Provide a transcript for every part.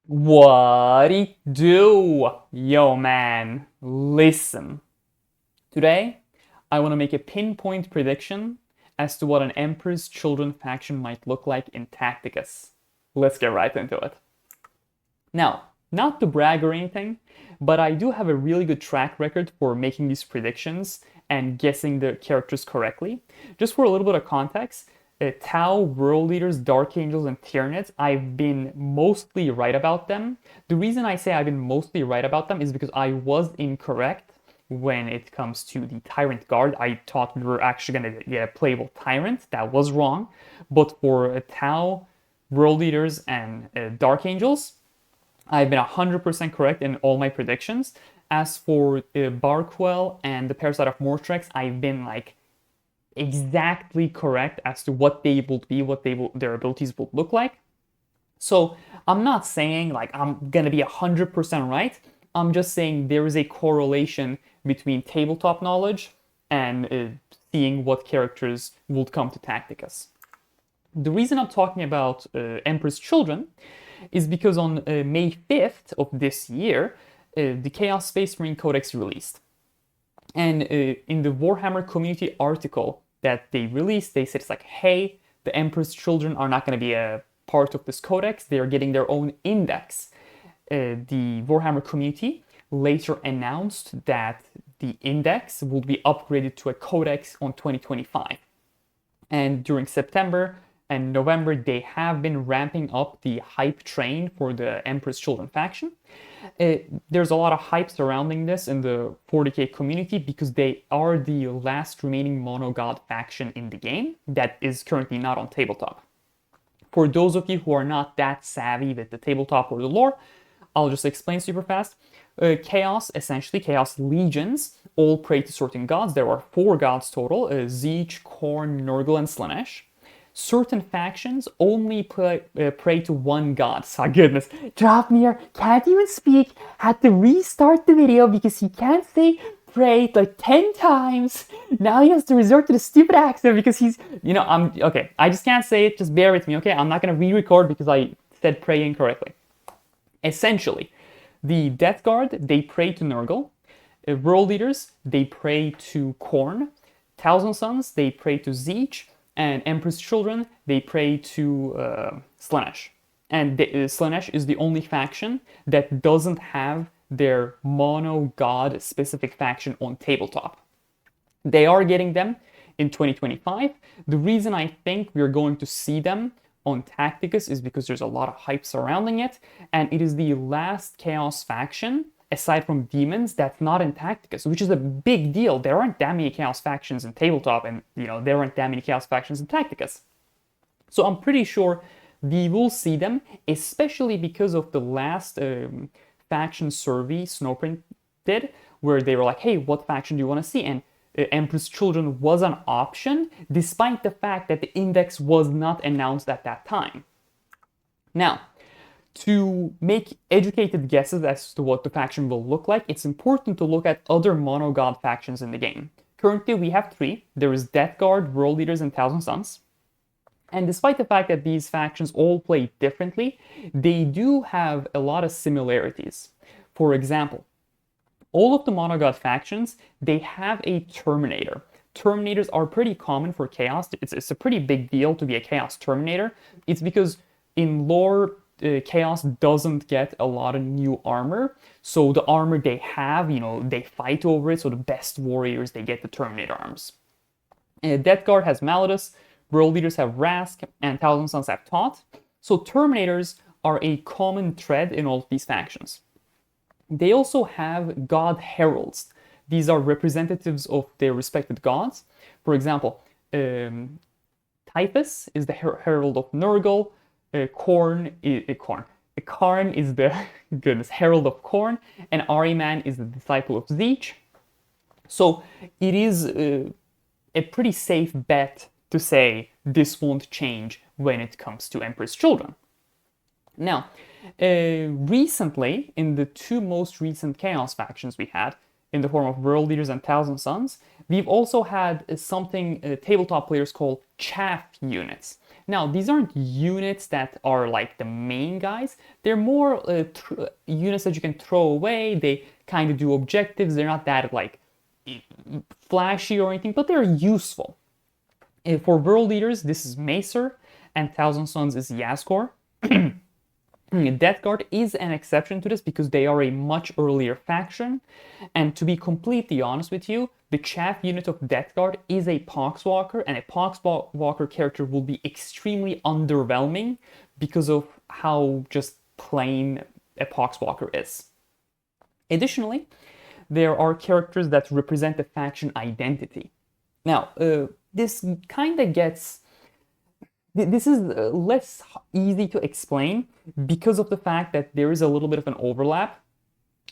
What it do? Yo man, listen. Today, I want to make a pinpoint prediction as to what an Emperor's Children faction might look like in Tacticus. Let's get right into it. Now, not to brag or anything, but I do have a really good track record for making these predictions and guessing the characters correctly. Just for a little bit of context, Tau, World Leaders, Dark Angels, and Tyranids, I've been mostly right about them. The reason I say I've been mostly right about them is because I was incorrect when it comes to the Tyrant Guard. I thought we were actually going to get a playable Tyrant. That was wrong. But for Tau, World Leaders, and Dark Angels, I've been 100% correct in all my predictions. As for Barquell and the Parasite of Mortrex, I've been like exactly correct as to what they will be, their abilities will look like. So I'm not saying like I'm gonna be 100% right. I'm just saying there is a correlation between tabletop knowledge and seeing what characters would come to Tacticus. The reason I'm talking about Emperor's Children is because on May 5th of this year, the Chaos Space Marine Codex released. And in the Warhammer Community article that they released, they said it's like, hey, the Emperor's Children are not going to be a part of this codex. They are getting their own index. The Warhammer Community later announced that the index will be upgraded to a codex on 2025. And during September and November, they have been ramping up the hype train for the Emperor's Children faction. There's a lot of hype surrounding this in the 40k community because they are the last remaining mono god faction in the game that is currently not on tabletop. For those of you who are not that savvy with the tabletop or the lore, I'll just explain super fast. Chaos, essentially, Chaos Legions, all pray to certain gods. There are 4 gods total, Zeech, Khorne, Nurgle, and Slaanesh. Certain factions only pray to one god. So goodness, Draupnir can't even speak, had to restart the video because he can't say pray like 10 times. Now he has to resort to the stupid accent because he's, okay, I just can't say it, just bear with me, okay? I'm not gonna re-record because I said pray incorrectly. Essentially, the Death Guard, they pray to Nurgle. World Leaders, they pray to Khorne. Thousand Sons, they pray to Zeech. And Emperor's Children, they pray to Slaanesh. And Slaanesh is the only faction that doesn't have their mono god specific faction on tabletop. They are getting them in 2025. The reason I think we're going to see them on Tacticus is because there's a lot of hype surrounding it, and it is the last Chaos faction aside from demons that's not in Tacticus, which is a big deal. There aren't that many Chaos factions in tabletop, and there aren't that many Chaos factions in Tacticus. So I'm pretty sure we will see them, especially because of the last faction survey Snowprint did, where they were like, hey, what faction do you want to see? And Emperor's Children was an option, despite the fact that the index was not announced at that time. Now, to make educated guesses as to what the faction will look like, it's important to look at other mono-god factions in the game. Currently, we have 3. There is Death Guard, World Leaders, and Thousand Sons. And despite the fact that these factions all play differently, they do have a lot of similarities. For example, all of the mono-god factions, they have a Terminator. Terminators are pretty common for Chaos. It's a pretty big deal to be a Chaos Terminator. It's because in lore, Chaos doesn't get a lot of new armor, so the armor they have, they fight over it, so the best warriors, they get the Terminator arms. Death Guard has Malleus, World Leaders have Rask, and Thousand Sons have Taunt, so Terminators are a common thread in all of these factions. They also have God Heralds. These are representatives of their respected gods. For example, Typhus is the Herald of Nurgle, Karn is the herald of Khorne, and Ahriman is the disciple of Zeech. So it is a pretty safe bet to say this won't change when it comes to Emperor's Children. Now, recently, in the 2 most recent Chaos factions we had, in the form of World Leaders and Thousand Sons, we've also had something tabletop players call chaff units. Now, these aren't units that are like the main guys. They're more units that you can throw away. They kind of do objectives. They're not that like flashy or anything, but they're useful. For world leaders, this is Macer, and Thousand Sons is Yazgor. Death Guard is an exception to this because they are a much earlier faction, and to be completely honest with you, the chaff unit of Death Guard is a Poxwalker, and a Poxwalker character will be extremely underwhelming because of how just plain a Poxwalker is. Additionally, there are characters that represent the faction identity. Now, this kind of gets... This is less easy to explain because of the fact that there is a little bit of an overlap.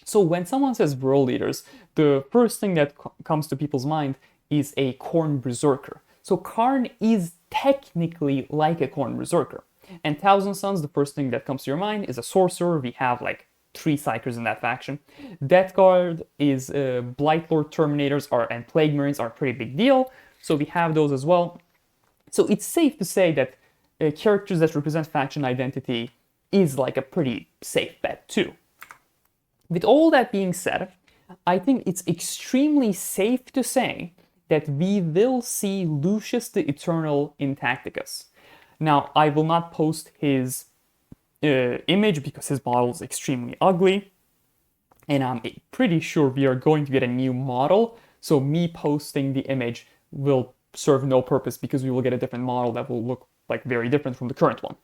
So when someone says world leaders, the first thing that comes to people's mind is a Khorne Berserker. So Karn is technically like a Khorne Berserker. And Thousand Sons, the first thing that comes to your mind is a sorcerer. We have like 3 Psykers in that faction. Death Guard is Blightlord Terminators and Plague Marines are a pretty big deal. So we have those as well. So it's safe to say that characters that represent faction identity is like a pretty safe bet too. With all that being said, I think it's extremely safe to say that we will see Lucius the Eternal in Tacticus. Now, I will not post his image because his model is extremely ugly, and I'm pretty sure we are going to get a new model, so me posting the image will serve no purpose because we will get a different model that will look like very different from the current one.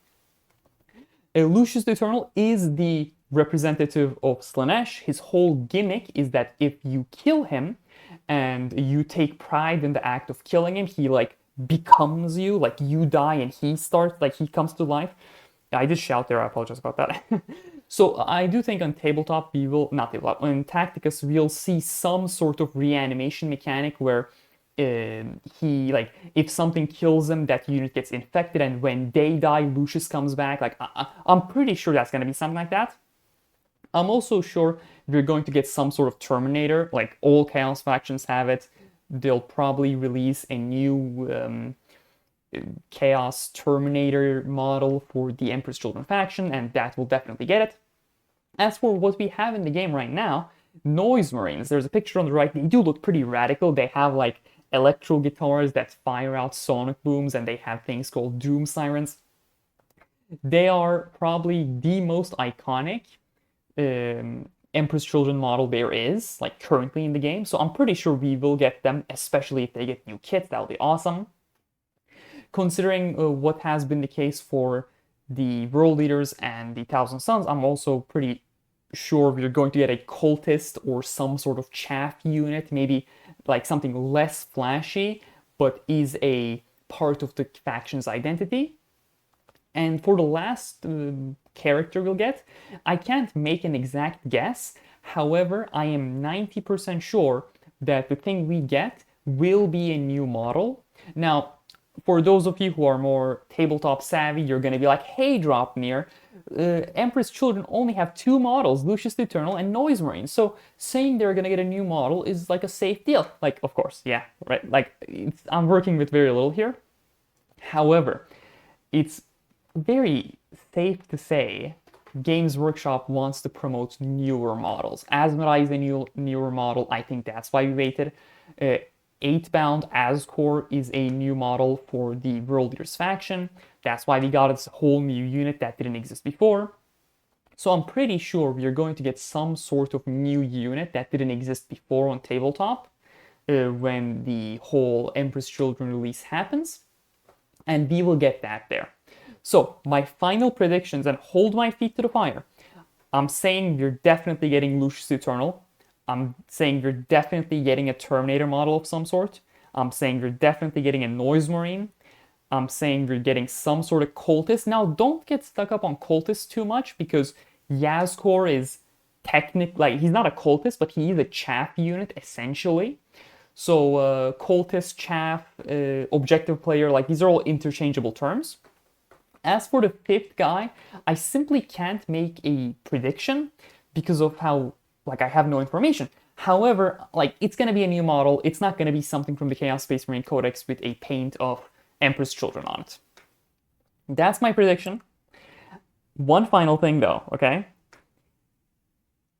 Lucius the Eternal is the representative of Slaanesh. His whole gimmick is that if you kill him and you take pride in the act of killing him, he like becomes you, like you die and he starts, like he comes to life. I did shout there, I apologize about that. So I do think on tabletop we will, not tabletop, on Tacticus we'll see some sort of reanimation mechanic where he, like, if something kills him, that unit gets infected, and when they die, Lucius comes back. Like, I'm pretty sure that's going to be something like that. I'm also sure we're going to get some sort of Terminator, like all Chaos factions have it. They'll probably release a new Chaos Terminator model for the Emperor's Children faction, and that will definitely get it. As for what we have in the game right now, Noise Marines, there's a picture on the right. They do look pretty radical. They have like electro guitars that fire out sonic booms, and they have things called doom sirens. They are probably the most iconic Emperor's Children model there is, like currently in the game. So I'm pretty sure we will get them, especially if they get new kits. That'll be awesome. Considering what has been the case for the World Leaders and the Thousand Sons, I'm also pretty sure we're going to get a cultist or some sort of chaff unit, maybe like something less flashy, but is a part of the faction's identity. And for the last character we'll get, I can't make an exact guess. However, I am 90% sure that the thing we get will be a new model. Now, for those of you who are more tabletop savvy, you're going to be like, hey, Draupnir, Emperor's Children only have 2 models, Lucius the Eternal and Noise Marine. So saying they're going to get a new model is like a safe deal. Like, of course, yeah, right? Like, I'm working with very little here. However, it's very safe to say Games Workshop wants to promote newer models. Asmodai is a newer model. I think that's why we waited. 8-bound Azkor is a new model for the World Leaders faction. That's why we got this whole new unit that didn't exist before. So I'm pretty sure we are going to get some sort of new unit that didn't exist before on tabletop when the whole Emperor's Children release happens. And we will get that there. So my final predictions, and hold my feet to the fire. I'm saying we're definitely getting Lucius Eternal. I'm saying you're definitely getting a Terminator model of some sort. I'm saying you're definitely getting a Noise Marine. I'm saying you're getting some sort of cultist. Now, don't get stuck up on cultist too much, because Yazkor is technically, like, he's not a cultist, but he is a chaff unit, essentially. So, cultist, chaff, objective player, like, these are all interchangeable terms. As for the 5th guy, I simply can't make a prediction because of how, like, I have no information. However, like, it's going to be a new model. It's not going to be something from the Chaos Space Marine Codex with a paint of Emperor's Children on it. That's my prediction. One final thing though, okay?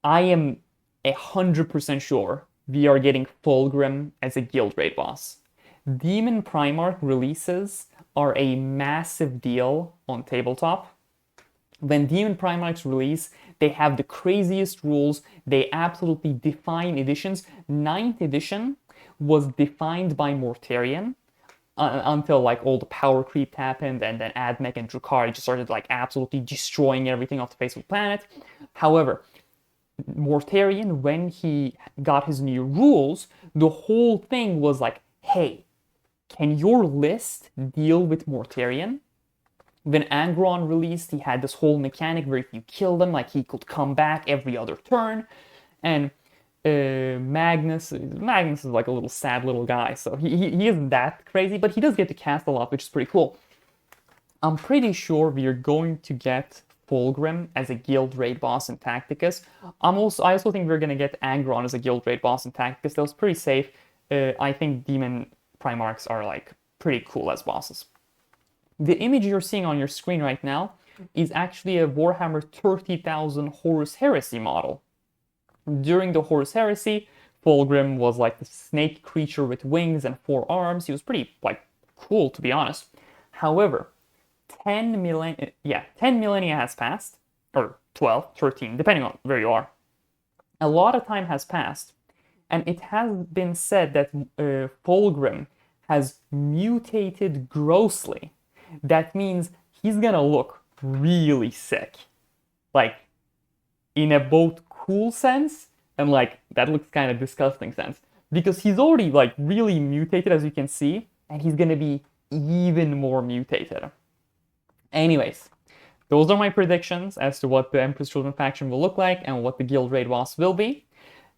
I am 100% sure we are getting Fulgrim as a guild raid boss. Demon Primarch releases are a massive deal on tabletop. When Demon Primarchs release, they have the craziest rules. They absolutely define editions. 9th edition was defined by Mortarion until like all the power creep happened, and then Admech and Drukhari just started like absolutely destroying everything off the face of the planet. However, Mortarion, when he got his new rules, the whole thing was like, hey, can your list deal with Mortarion? When Angron released, he had this whole mechanic where if you killed him, like he could come back every other turn. And Magnus is like a little sad little guy, so he isn't that crazy, but he does get to cast a lot, which is pretty cool. I'm pretty sure we are going to get Fulgrim as a guild raid boss in Tacticus. I also think we're gonna get Angron as a guild raid boss in Tacticus. That was pretty safe. I think Demon Primarchs are like pretty cool as bosses. The image you're seeing on your screen right now is actually a Warhammer 30,000 Horus Heresy model. During the Horus Heresy, Fulgrim was like the snake creature with wings and 4 arms. He was pretty like cool, to be honest. However, 10 millennia has passed, or 12, 13, depending on where you are. A lot of time has passed, and it has been said that Fulgrim has mutated grossly. That means he's gonna look really sick. Like, in a both cool sense and like, that looks kind of disgusting sense. Because he's already like really mutated, as you can see, and he's gonna be even more mutated. Anyways, those are my predictions as to what the Emperor's Children faction will look like and what the guild raid boss will be.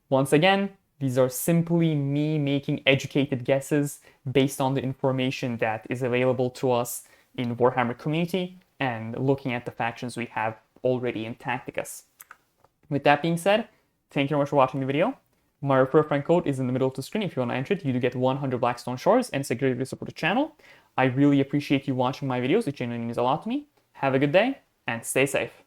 Once again, these are simply me making educated guesses based on the information that is available to us in Warhammer Community and looking at the factions we have already in Tacticus. With that being said, thank you very much for watching the video. My refer friend code is in the middle of the screen. If you want to enter it, you do get 100 Blackstone shards, and it's a great way to support the channel. I really appreciate you watching my videos. It genuinely means a lot to me. Have a good day, and stay safe.